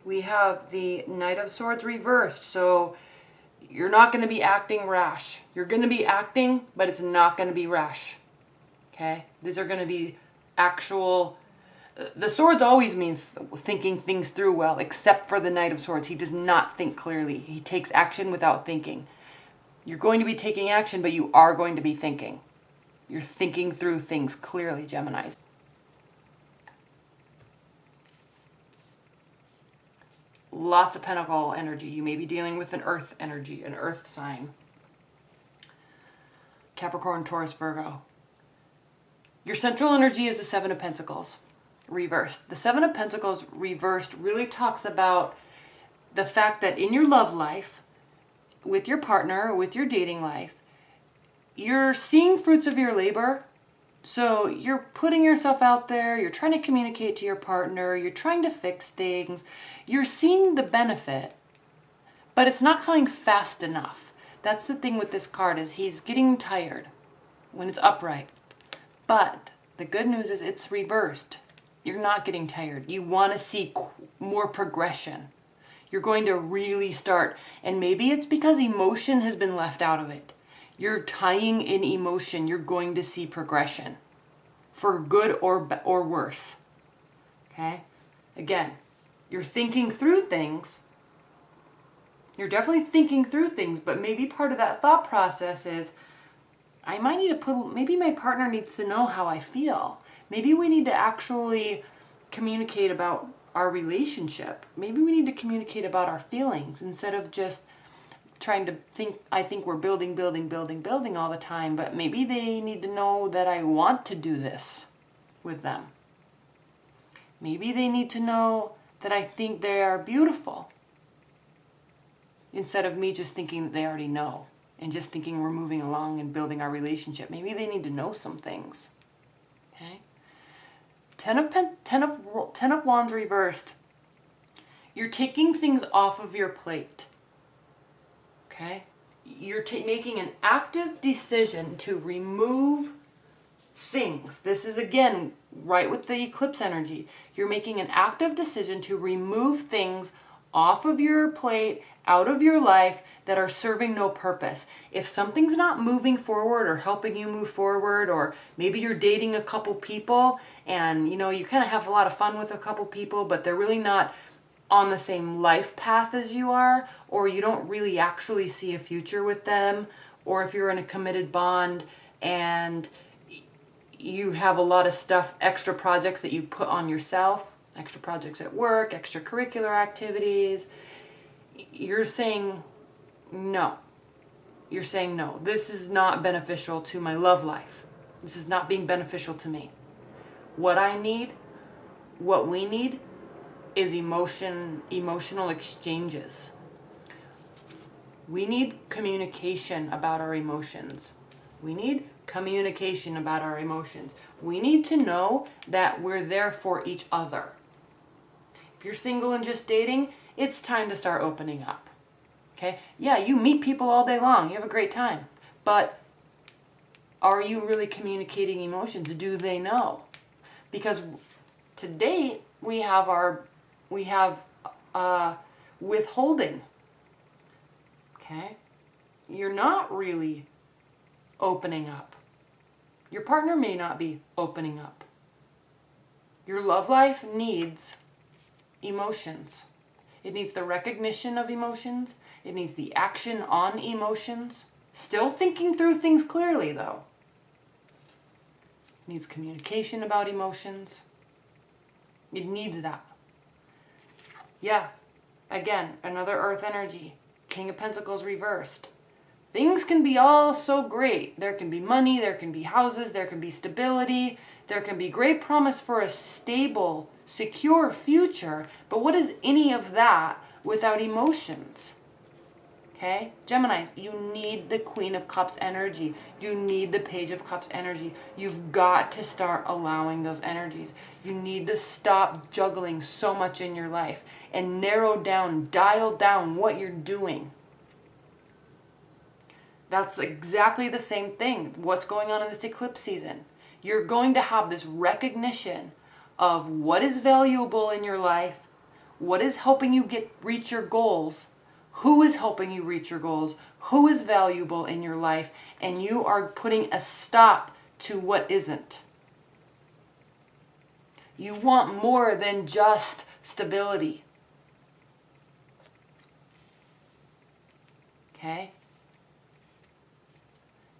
We have the Knight of Swords reversed. So you're not going to be acting rash. You're going to be acting, but it's not going to be rash. Okay? These are going to be actual... The swords always mean thinking things through well, except for the Knight of Swords. He does not think clearly. He takes action without thinking. You're going to be taking action, but you are going to be thinking. You're thinking through things clearly, Geminis. Lots of pentacle energy. You may be dealing with an earth energy, an earth sign. Capricorn, Taurus, Virgo. Your central energy is the Seven of Pentacles reversed. The Seven of Pentacles reversed really talks about the fact that in your love life, with your partner, with your dating life, you're seeing fruits of your labor. So you're putting yourself out there, you're trying to communicate to your partner, you're trying to fix things, you're seeing the benefit, but it's not coming fast enough. That's the thing with this card, is he's getting tired when it's upright. But the good news is it's reversed. You're not getting tired. You want to see more progression. You're going to really start, and maybe it's because emotion has been left out of it. You're tying in emotion. You're going to see progression for good or worse. Okay? Again, you're thinking through things. You're definitely thinking through things, but maybe part of that thought process is, I might need to maybe my partner needs to know how I feel. Maybe we need to actually communicate about our relationship. Maybe we need to communicate about our feelings instead of just trying to think. I think we're building all the time, but maybe they need to know that I want to do this with them. Maybe they need to know that I think they are beautiful, instead of me just thinking that they already know and just thinking we're moving along and building our relationship. Maybe they need to know some things. Okay? Ten of Wands reversed. You're taking things off of your plate. Okay? You're making an active decision to remove things. This is, again, right with the eclipse energy. You're making an active decision to remove things off of your plate, out of your life, that are serving no purpose. If something's not moving forward or helping you move forward, or maybe you're dating a couple people and you kind of have a lot of fun with a couple people, but they're really not on the same life path as you are, or you don't really actually see a future with them, or if you're in a committed bond and you have a lot of stuff, extra projects that you put on yourself, extra projects at work, extracurricular activities, you're saying no. You're saying no. This is not beneficial to my love life. This is not being beneficial to me. What I need, what we need, is emotional exchanges. We need communication about our emotions. We need communication about our emotions. We need to know that we're there for each other. If you're single and just dating, it's time to start opening up. Okay? Yeah, you meet people all day long. You have a great time. But are you really communicating emotions? Do they know? Because to date, we have withholding. Okay? You're not really opening up. Your partner may not be opening up. Your love life needs emotions. It needs the recognition of emotions. It needs the action on emotions. Still thinking through things clearly, though. It needs communication about emotions. It needs that. Yeah, again, another earth energy. King of Pentacles reversed. Things can be all so great. There can be money, there can be houses, there can be stability, there can be great promise for a stable, secure future. But what is any of that without emotions? Okay? Gemini, you need the Queen of Cups energy. You need the Page of Cups energy. You've got to start allowing those energies. You need to stop juggling so much in your life and narrow down, dial down what you're doing. That's exactly the same thing. What's going on in this eclipse season? You're going to have this recognition of what is valuable in your life, what is helping you reach your goals, who is helping you reach your goals, who is valuable in your life, and you are putting a stop to what isn't. You want more than just stability. Okay?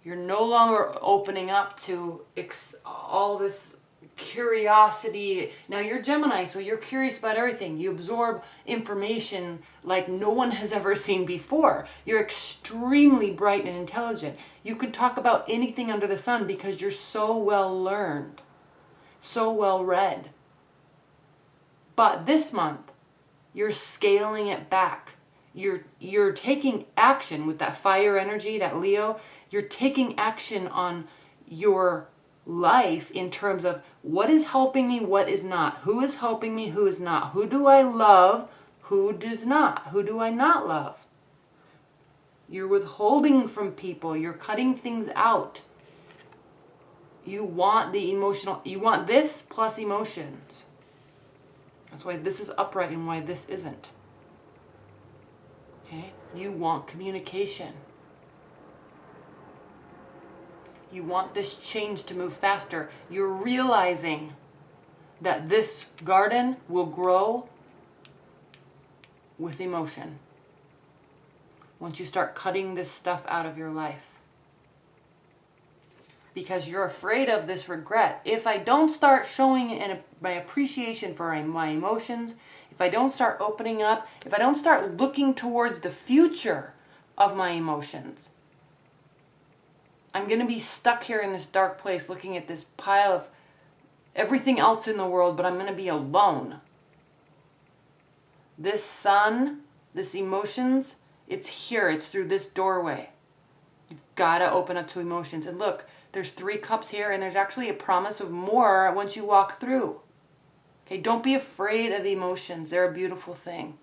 You're no longer opening up to all this curiosity. Now you're Gemini, so you're curious about everything. You absorb information like no one has ever seen before. You're extremely bright and intelligent. You can talk about anything under the sun because you're so well learned, so well read. But this month, you're scaling it back. You're taking action with that fire energy, that Leo. You're taking action on your life in terms of what is helping me, what is not. Who is helping me, who is not. Who do I love, who does not. Who do I not love? You're withholding from people. You're cutting things out. You want the emotional, you want this plus emotions. That's why this is upright and why this isn't. Okay? You want communication. You want this change to move faster. You're realizing that this garden will grow with emotion once you start cutting this stuff out of your life. Because you're afraid of this regret. If I don't start showing my appreciation for my emotions, if I don't start opening up, if I don't start looking towards the future of my emotions, I'm going to be stuck here in this dark place looking at this pile of everything else in the world, but I'm going to be alone. This sun, this emotions, it's here. It's through this doorway. You've got to open up to emotions. And look, there's 3 cups here, and there's actually a promise of more once you walk through. Okay, don't be afraid of the emotions. They're a beautiful thing.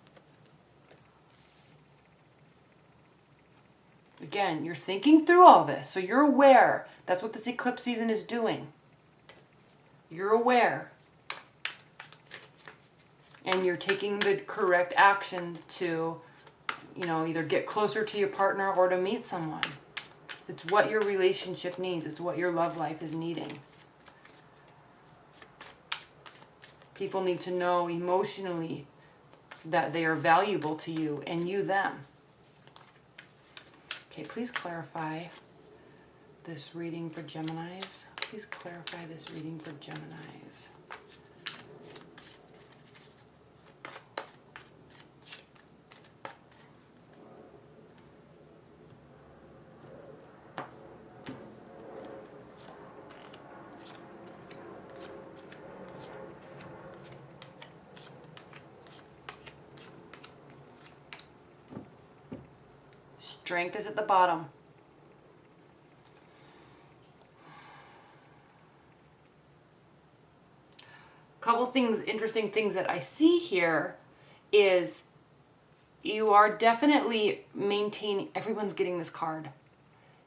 Again, you're thinking through all this, so you're aware. That's what this eclipse season is doing. You're aware. And you're taking the correct action to, either get closer to your partner or to meet someone. It's what your relationship needs. It's what your love life is needing. People need to know emotionally that they are valuable to you and you them. Okay, please clarify this reading for Geminis. Please clarify this reading for Geminis. Strength is at the bottom. Couple things, interesting things that I see here is you are definitely maintaining, everyone's getting this card.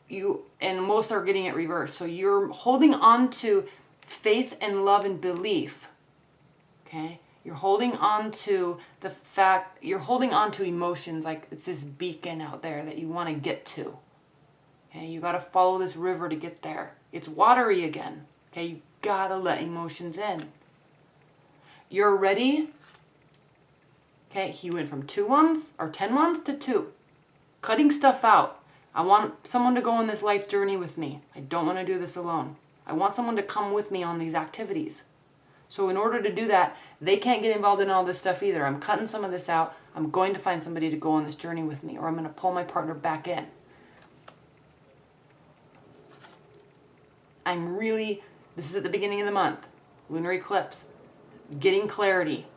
And most are getting it reversed. So you're holding on to faith and love and belief. Okay? You're holding on to the fact, you're holding on to emotions like it's this beacon out there that you want to get to. Okay, you got to follow this river to get there. It's watery again. Okay, you got to let emotions in. You're ready. Okay, he went from 2 wands or 10 wands to 2. Cutting stuff out. I want someone to go on this life journey with me. I don't want to do this alone. I want someone to come with me on these activities. So in order to do that, they can't get involved in all this stuff either. I'm cutting some of this out. I'm going to find somebody to go on this journey with me, or I'm going to pull my partner back in. This is at the beginning of the month, lunar eclipse, getting clarity.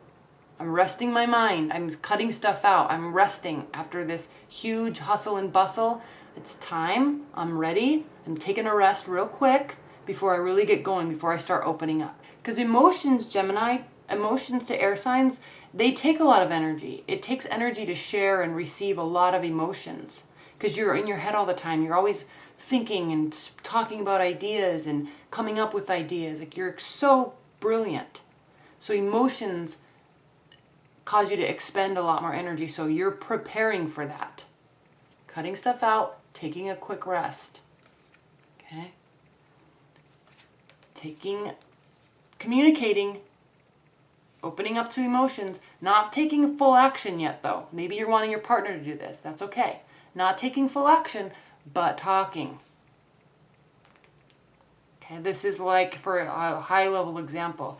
I'm resting my mind. I'm cutting stuff out. I'm resting after this huge hustle and bustle. It's time. I'm ready. I'm taking a rest real quick before I really get going, before I start opening up. Because emotions, Gemini, emotions to air signs, they take a lot of energy. It takes energy to share and receive a lot of emotions. Because you're in your head all the time. You're always thinking and talking about ideas and coming up with ideas. Like, you're so brilliant. So emotions cause you to expend a lot more energy. So you're preparing for that. Cutting stuff out, taking a quick rest. Okay? Communicating, opening up to emotions, not taking full action yet though. Maybe you're wanting your partner to do this. That's okay. Not taking full action, but talking. Okay, this is like for a high level example.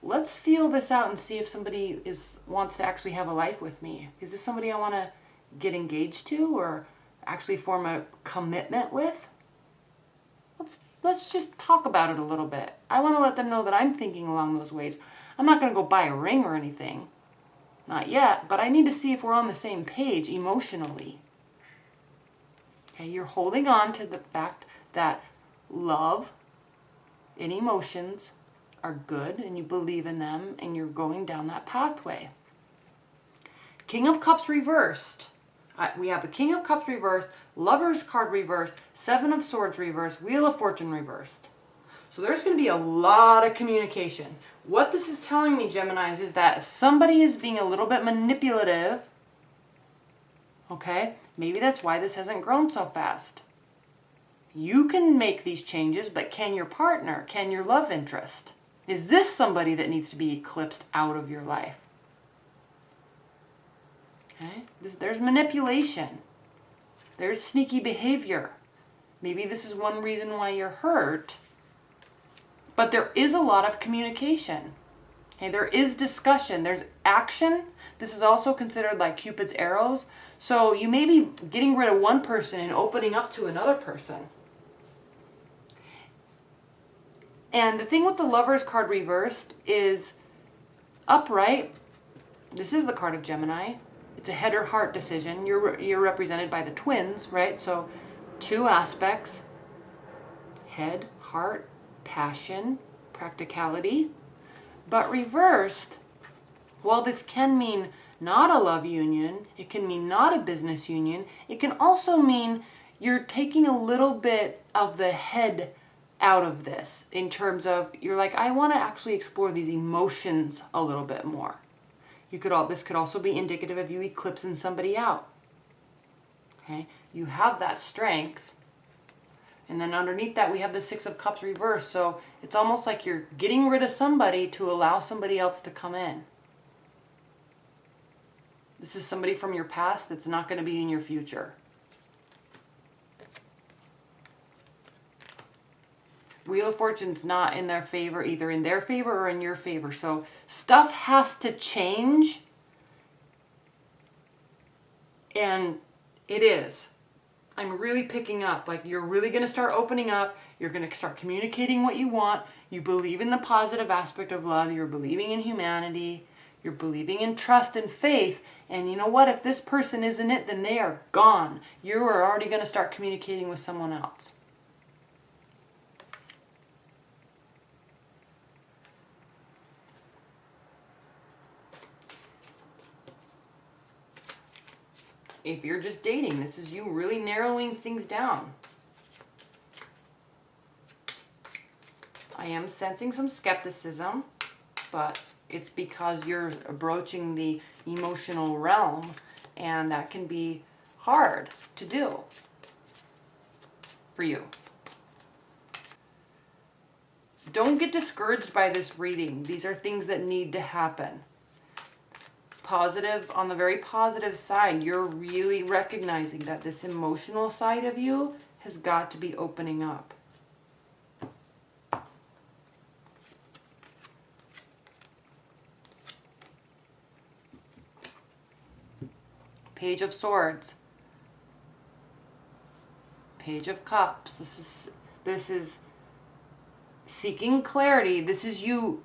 Let's feel this out and see if somebody wants to actually have a life with me. Is this somebody I want to get engaged to or actually form a commitment with? Let's just talk about it a little bit. I want to let them know that I'm thinking along those ways. I'm not going to go buy a ring or anything. Not yet, but I need to see if we're on the same page emotionally. Okay, you're holding on to the fact that love and emotions are good and you believe in them and you're going down that pathway. King of Cups reversed. We have the King of Cups reversed, Lover's card reversed, Seven of Swords reversed, Wheel of Fortune reversed. So there's going to be a lot of communication. What this is telling me, Geminis, is that somebody is being a little bit manipulative. Okay? Maybe that's why this hasn't grown so fast. You can make these changes, but can your partner, can your love interest? Is this somebody that needs to be eclipsed out of your life? Okay? There's manipulation. There's sneaky behavior. Maybe this is one reason why you're hurt. But there is a lot of communication. Okay? There is discussion. There's action. This is also considered like Cupid's arrows. So you may be getting rid of one person and opening up to another person. And the thing with the Lover's card reversed is upright. This is the card of Gemini. It's a head or heart decision. You're represented by the twins, right? So two aspects: head, heart, passion, practicality. But reversed, while this can mean not a love union, it can mean not a business union, it can also mean you're taking a little bit of the head out of this in terms of you're like, I want to actually explore these emotions a little bit more. This could also be indicative of you eclipsing somebody out. Okay, you have that strength, and then underneath that we have the Six of Cups reversed. So it's almost like you're getting rid of somebody to allow somebody else to come in. This is somebody from your past that's not going to be in your future. Wheel of Fortune's not in their favor, either in their favor or in your favor. So stuff has to change. And it is. I'm really picking up. Like, you're really going to start opening up. You're going to start communicating what you want. You believe in the positive aspect of love. You're believing in humanity. You're believing in trust and faith. And you know what? If this person isn't it, then they are gone. You are already going to start communicating with someone else. If you're just dating, this is you really narrowing things down. I am sensing some skepticism, but it's because you're broaching the emotional realm, and that can be hard to do for you. Don't get discouraged by this reading. These are things that need to happen. Positive, on the very positive side, you're really recognizing that this emotional side of you has got to be opening up. Page of Swords. Page of Cups. This is seeking clarity. This is you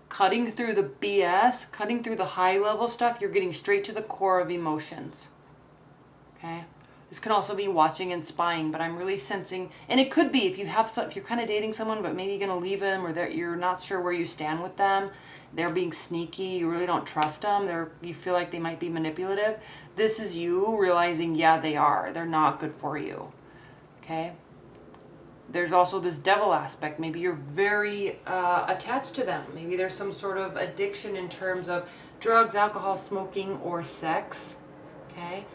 cutting through the BS, cutting through the high level stuff. You're getting straight to the core of emotions. Okay? This can also be watching and spying, but I'm really sensing, and it could be if you're kind of dating someone, but maybe you're going to leave them, or you're not sure where you stand with them. They're being sneaky. You really don't trust them. You feel like they might be manipulative. This is you realizing, yeah, they are. They're not good for you. Okay? There's also this devil aspect. Maybe you're very attached to them. Maybe there's some sort of addiction in terms of drugs, alcohol, smoking, or sex. Okay?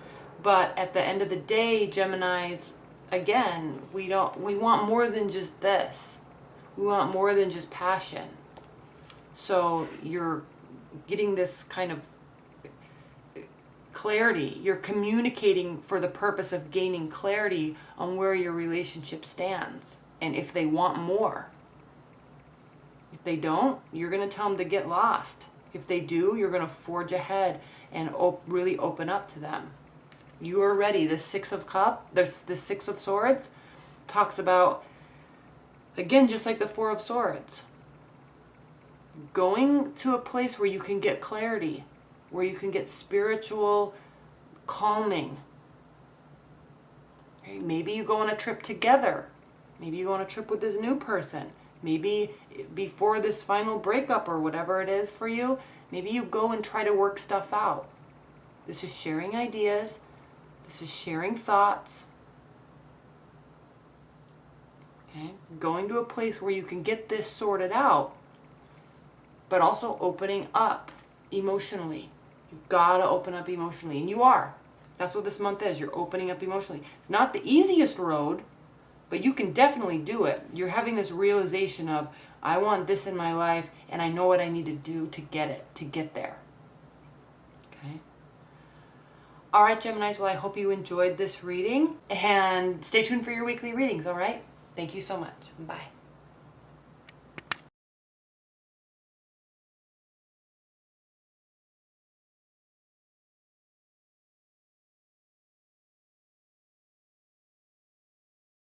But at the end of the day, Geminis, again, we want more than just this. We want more than just passion. So you're getting this kind of clarity. You're communicating for the purpose of gaining clarity on where your relationship stands and if they want more. If they don't, you're going to tell them to get lost. If they do, you're going to forge ahead and really open up to them. You are ready. The Six of Cups, the Six of Swords talks about, again, just like the Four of Swords, going to a place where you can get clarity, where you can get spiritual calming. Okay? Maybe you go on a trip together. Maybe you go on a trip with this new person. Maybe before this final breakup or whatever it is for you, maybe you go and try to work stuff out. This is sharing ideas. This is sharing thoughts. Okay? Going to a place where you can get this sorted out, but also opening up emotionally. You've got to open up emotionally, and you are. That's what this month is. You're opening up emotionally. It's not the easiest road, but you can definitely do it. You're having this realization of, I want this in my life, and I know what I need to do to get it, to get there. Okay? All right, Geminis, well, I hope you enjoyed this reading, and stay tuned for your weekly readings, all right? Thank you so much. Bye.